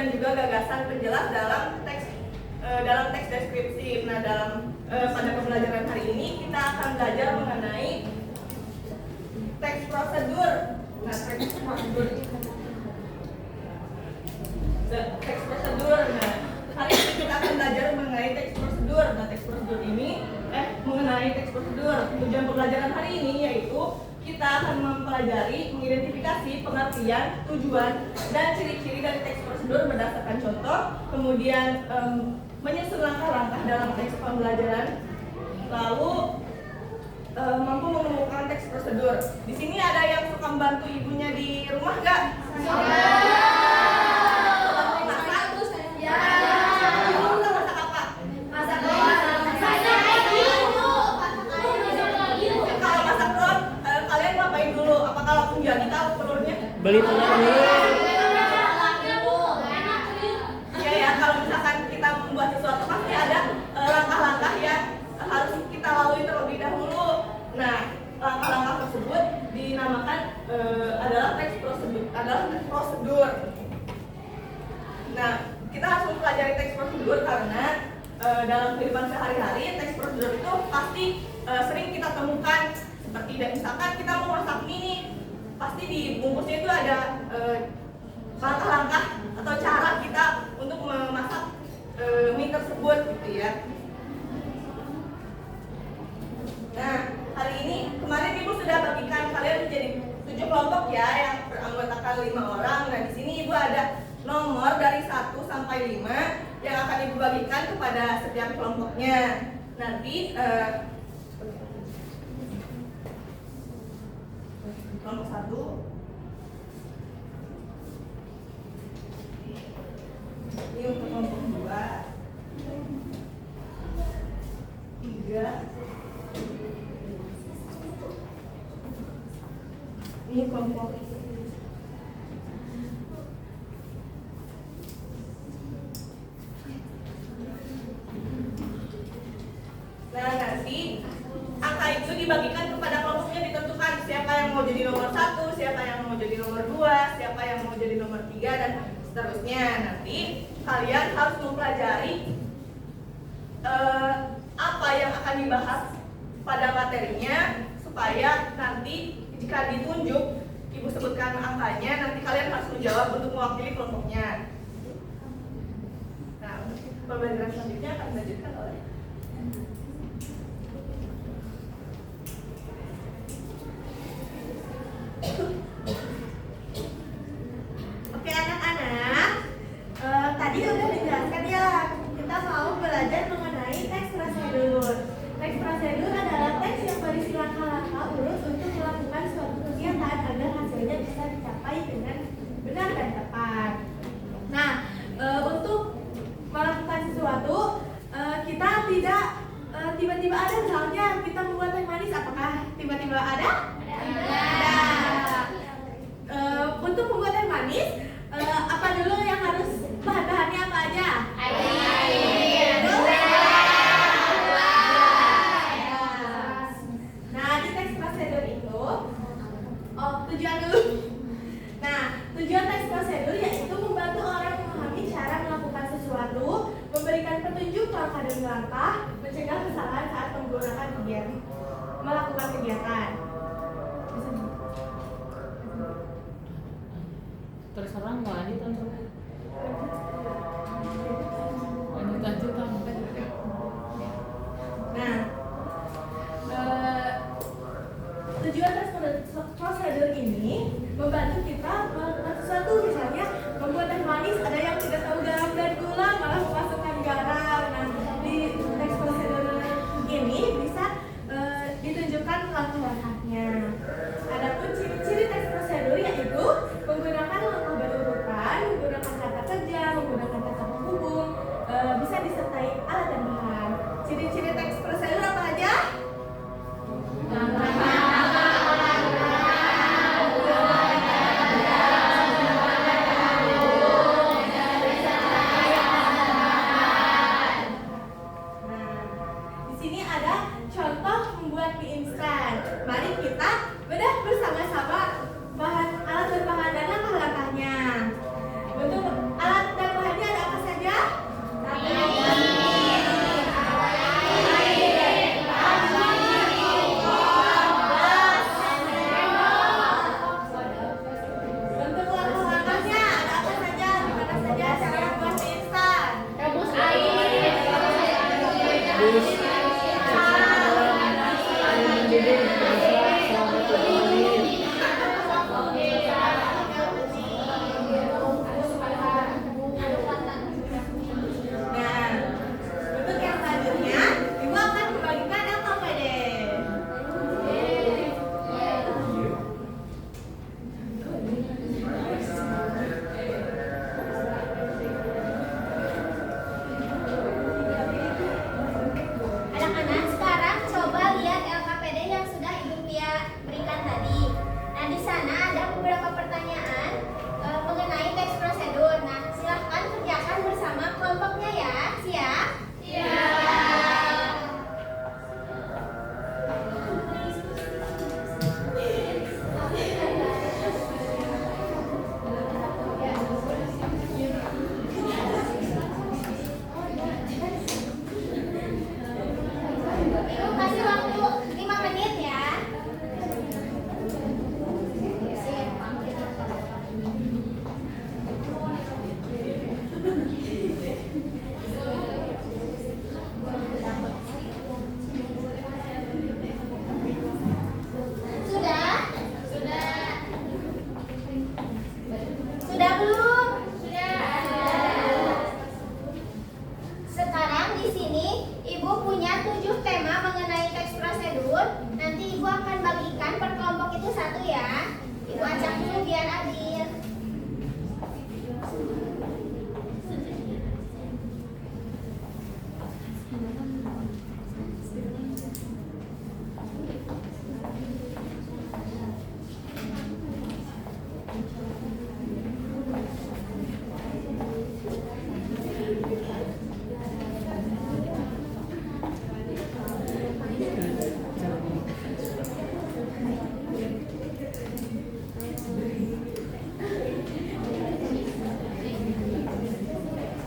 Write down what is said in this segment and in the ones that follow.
dan juga gagasan penjelas dalam teks deskripsi. Nah, pada pembelajaran hari ini kita akan belajar mengenai teks prosedur. Nah, teks prosedur. Nah, hari ini kita akan belajar mengenai teks prosedur. Nah, mengenai teks prosedur. Tujuan pembelajaran hari ini yaitu kita akan mempelajari, mengidentifikasi pengertian, tujuan, dan ciri-ciri dari teks prosedur berdasarkan contoh, kemudian menyusun langkah-langkah dalam teks pembelajaran, lalu mampu menemukan teks prosedur. Di sini ada yang suka membantu ibunya di rumah nggak? Jadi tahu telurnya? Beli telur dulu. Ya, kalau misalkan kita membuat sesuatu pasti ada langkah-langkah yang harus kita lalui terlebih dahulu. Nah, langkah-langkah tersebut dinamakan adalah teks prosedur. Nah, kita harus mempelajari teks prosedur karena dalam kehidupan sehari-hari teks prosedur itu pasti sering kita temukan. Seperti misalkan kita mau masak mie nih, pasti di bungkusnya itu ada langkah-langkah atau cara kita untuk memasak mie tersebut gitu ya. Nah, hari ini kemarin Ibu sudah bagikan kalian menjadi 7 kelompok ya yang beranggotakan 5 orang. Nah, di sini Ibu ada nomor dari 1 sampai 5 yang akan Ibu bagikan kepada setiap kelompoknya. Nanti kelompok 1 ini untuk kelompok 2, 3, ini kelompok 4. Nah, nanti angka itu dibagikan kepada kelompoknya, ditentukan siapa yang mau jadi nomor 1, siapa yang mau jadi nomor 2, siapa yang mau jadi nomor 3, dan seterusnya. Nanti kalian harus mempelajari apa yang akan dibahas pada materinya, supaya nanti jika ditunjuk Ibu sebutkan angkanya, nanti kalian harus menjawab untuk mewakili kelompoknya. Nah, pembelajaran selanjutnya akan dilanjutkan oleh Oke anak-anak, tadi udah dijelaskan ya, kita mau belajar mengenai teks prosedur. Teks prosedur adalah teks yang berisi langkah-langkah urut untuk melakukan suatu kegiatan agar hasilnya bisa dicapai dengan benar dan tepat. Nah, untuk melakukan sesuatu, kita tidak tiba-tiba ada, misalnya kita membuat teh manis, apakah tiba-tiba ada? Untuk membuat teh manis, apa dulu yang harus, bahan-bahannya apa aja? Air. Nah, di teks prosedur itu, tujuan dulu. Nah, tujuan teks prosedur yaitu membantu orang memahami cara melakukan sesuatu, memberikan petunjuk langkah demi langkah, mencegah kesalahan saat melakukan kegiatan. Terserah mau lanjut atau lanjut. Nah, tujuan tes prosedur ini membantu kita melakukan sesuatu, misalnya membuat teh manis, ada yang tidak tahu garam dan gula malah memasukkan garam. Nah, di teks prosedur ini bisa ditunjukkan langkah-langkahnya. Adapun ciri-ciri teks prosedur yaitu menggunakan langkah berurutan, menggunakan kata kerja, menggunakan kata penghubung, bisa disertai alat dan bahan. Ciri-ciri teks prosedur apa aja?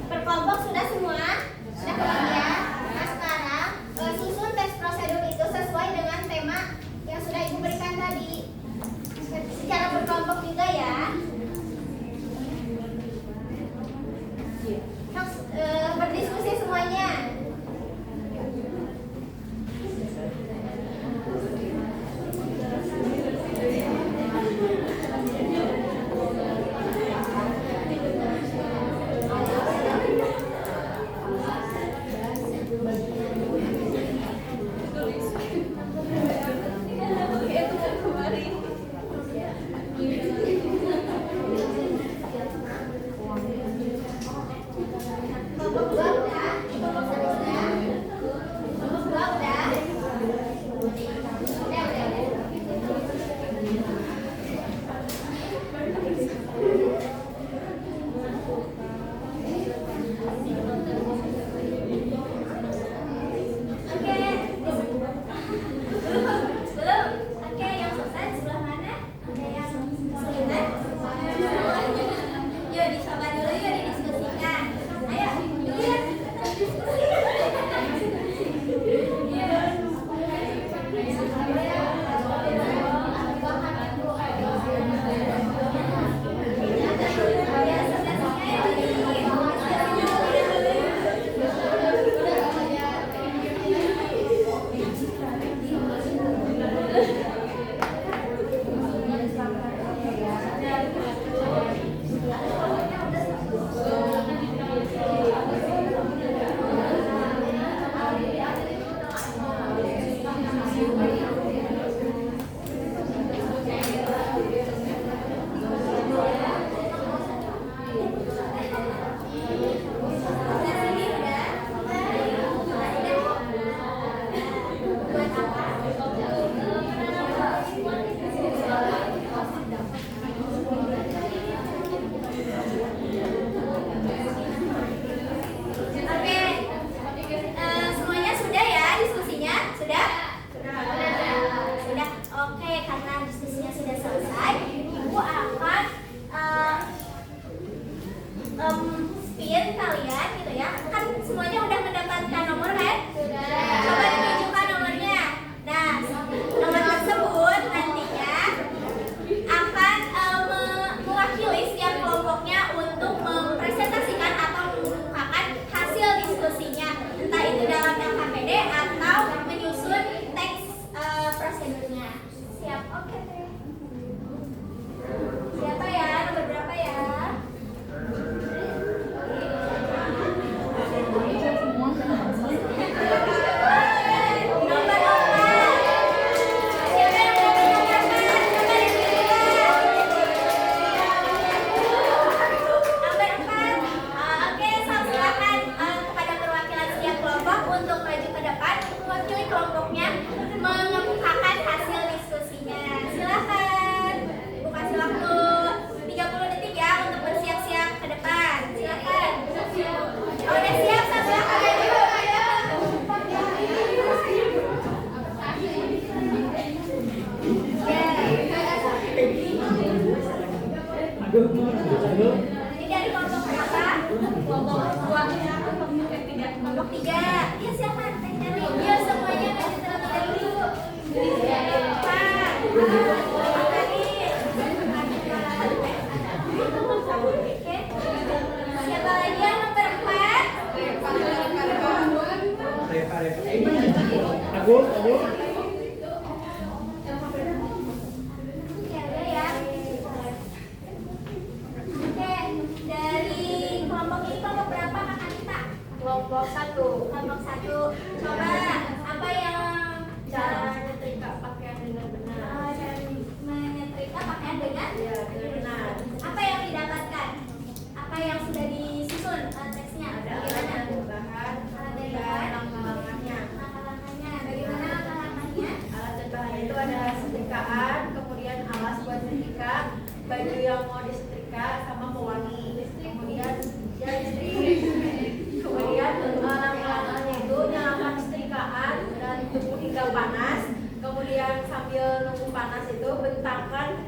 Berkelompok sudah semua? Sudah ya? Nah sekarang susun tes prosedur itu sesuai dengan tema yang sudah Ibu berikan tadi. Secara berkelompok juga ya. Terus berdiskusi semuanya. Kelompok dua udah, kelompok satu sudah, kelompok dua udah, Oke, belum. Oke, yang selesai sebelah mana? Ada yang kesulitan? Yuk dicoba dulu, yuk didiskusikan. Ayo, lihat diskusi. Semuanya sudah ya diskusinya? Sudah? Sudah. Oke, karena diskusinya sudah selesai, Ibu akan spin kalian gitu ya. Kan semuanya udah mendapatkan nomor kan? Coba ditunjukkan nomornya. Nah, nomor tersebut nantinya akan mewakili setiap kelompoknya untuk mempresentasikan atau mengungkapkan hasil diskusinya, entah itu dalam LKPD atau menyusun teks prosedurnya. Siap? Oke deh. Siapa ya? Nomor berapa ya? Nomor 4. Siapa yang dapat nomor 4? Coba ditunjukkan. Nomor 4. Oke, silakan kepada perwakilan setiap kelompok untuk maju ke depan untuk mewakili kelompoknya mengemukakan hasil diskusinya. Silakan. Ibu kasih waktu 30 detik ya untuk bersiap-siap ke depan. Silakan. Oh, udah siap, silakan. Ini dari kelompok berapa? Kelompok 2. Kelompok 3. Ya silakan, cari. Ya semuanya maju terlebih dahulu. Pak. Tadi. Oke. Siapa lagi yang nomor 4? Agus. Ya udah ya. Oke, dari kelompok ini kelompok berapa Kak Anita? Kelompok 1. Kelompok 1. Coba apa yang cara nyetrika pakaian dengan benar? Cara baju yang mau disetrika sama pewangi. Kemudian ya listrik. Kemudian langkah-langkahnya itu nyalakan setrikaan dan tunggu hingga panas. Kemudian sambil nunggu panas itu bentangkan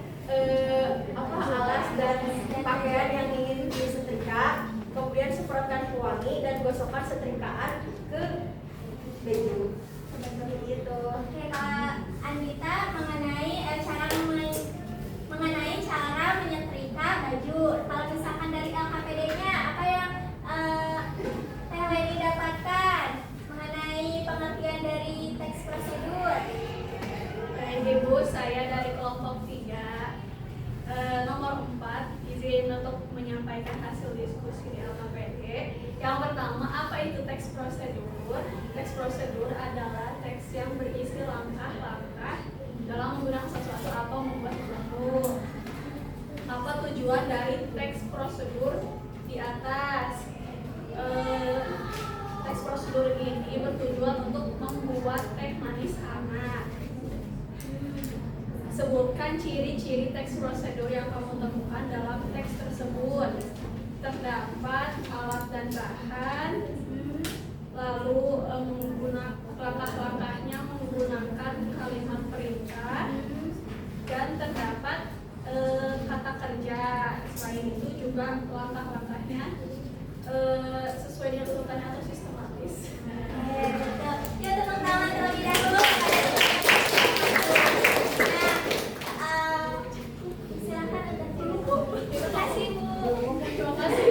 alas dan pakaian yang ingin disetrika. Kemudian semprotkan pewangi dan gosokkan setrikaan ke baju. Seperti itu. Oke, Kak Anita mengenai cara menyetrika baju. Kalau misalkan dari LKPD-nya apa yang Teh Leni dapatkan mengenai pengertian dari teks prosedur? Baik Ibu, saya dari kelompok 3 nomor 4 izin untuk menyampaikan hasil diskusi di LKPD. Yang pertama, apa itu teks prosedur? Teks prosedur adalah teks yang berisi langkah-langkah dalam menggunakan sesuatu atau membuat sesuatu. Apa tujuan dari teks prosedur di atas? Teks prosedur ini bertujuan untuk membuat teh manis hangat. Sebutkan ciri-ciri teks prosedur yang kamu temukan dalam teks tersebut. Terdapat alat dan bahan, lalu langkah-langkahnya menggunakan kalimat perintah, dan terdapat kata kerja. Selain itu juga langkah-langkahnya sesuai dengan urutan atau sistematis. Betul. Ya, tepuk tangan terlebih dahulu. Silakan untuk Bu. Terima kasih Bu. Terima kasih.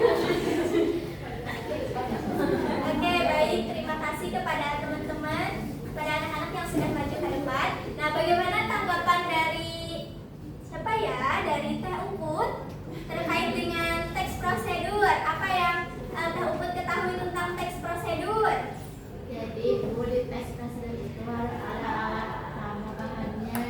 Oke, baik. Terima kasih kepada teman-teman, kepada anak-anak yang sudah maju ke depan. Nah, bagaimana tanggapan dari siapa ya? Dari Teh Umput terkait dengan teks prosedur. Apa yang Teh Umput ketahui tentang teks prosedur? Jadi Bu, di teks prosedur itu harus ada alat sama bahannya.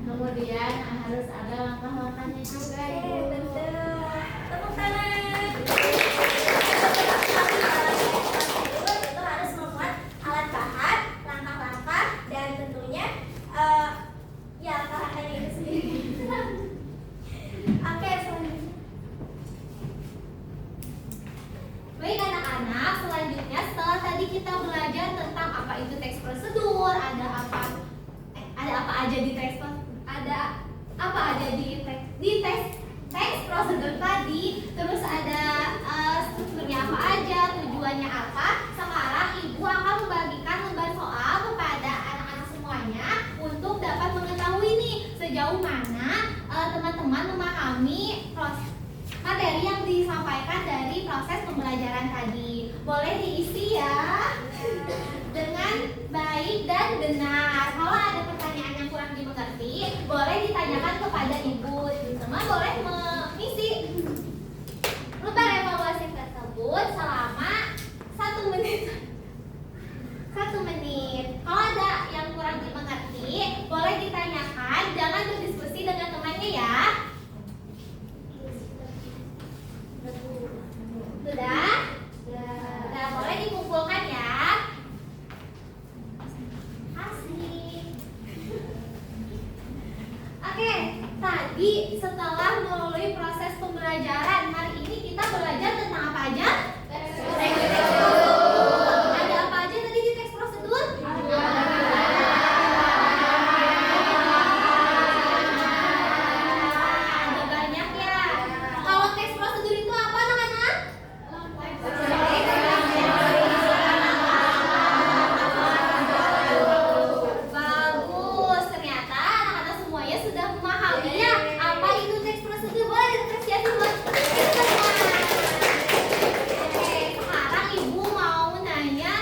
Kemudian harus ada langkah-langkahnya juga Oke, Ibu. betul. Tepuk tangan. Prosedur itu harus membuat alat bahan, langkah-langkah, dan tentunya ya langkah-langkahnya itu sendiri. Oke, selanjutnya. Baik anak-anak, selanjutnya setelah tadi kita belajar tentang apa itu teks prosedur, ada apa aja di teks teks prosedur tadi, terus ada strukturnya apa aja, tujuannya apa. Sekarang Ibu akan membagikan lembar soal kepada anak-anak semuanya untuk dapat mengetahui nih sejauh mana teman-teman memahami materi yang disampaikan dari proses pembelajaran tadi. Boleh diisi ya dengan baik dan benar. Kalau ada pertanyaan yang kurang dimengerti, boleh ditanyakan kepada Ibu. Teman boleh mengisi lembar evaluasi tersebut selama 1 menit. 1 menit. Kalau ada yang kurang dimengerti, boleh ditanyakan. Jangan berdiskusi dengan temannya ya. Sudah? Sudah, boleh dikumpulkan ya. Asik. Oke, tadi setelah melalui proses pembelajaran, hari ini kita belajar tentang apa aja? Teks prosedur. Ada apa aja tadi di teks prosedur? Ada banyak ya. Kalau teks prosedur itu apa anak-anak? Bagus, ternyata anak-anak semuanya sudah memahaminya. Apa itu teks prosedur? Boleh diapresiasi buat kita semua. Oke, sekarang Ibu mau nanya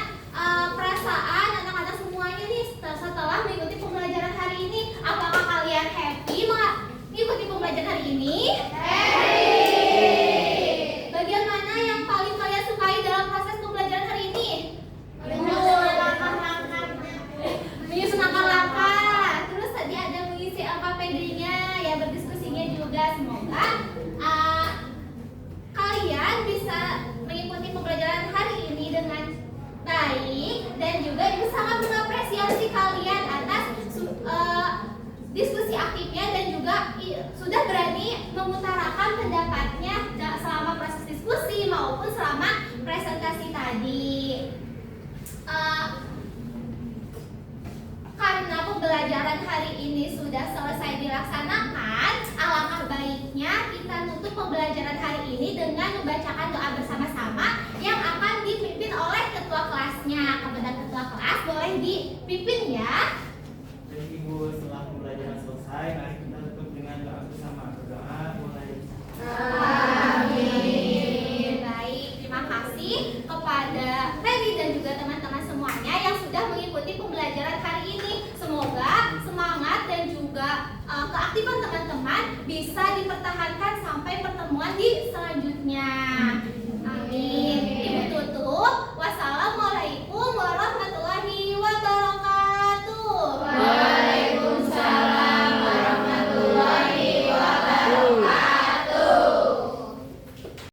perasaan anak-anak semuanya nih setelah mengikuti pembelajaran hari ini. Apakah kalian happy mengikuti pembelajaran hari ini? Bagian mana yang paling kalian sukai dalam proses pembelajaran hari ini? Menyusun langkah-langkah. Terus tadi ada mengisi LKPD-nya, ya berdiskusinya juga. Semoga kalian bisa mengikuti pembelajaran hari ini dengan baik, dan juga Ibu sangat mengapresiasi kalian atas diskusi sudah berani mengutarakan pendapatnya selama proses diskusi maupun selama presentasi tadi. Karena pembelajaran hari ini sudah selesai dilaksanakan, alangkah baiknya kita tutup pembelajaran hari ini dengan membacakan doa bersama-sama yang akan dipimpin oleh ketua kelasnya. Kepada ketua kelas boleh dipimpin ya. Jadi Ibu, setelah pembelajaran selesai, mari kita tutup dengan doa bersama. Berdoa mulai. Amin. Baik, terima kasih kepada Ferry dan juga teman-teman semuanya yang sudah mengikuti pembelajaran hari ini. Semoga semangat dan juga keaktifan teman-teman bisa dipertahankan sampai pertemuan di selanjutnya. Amin.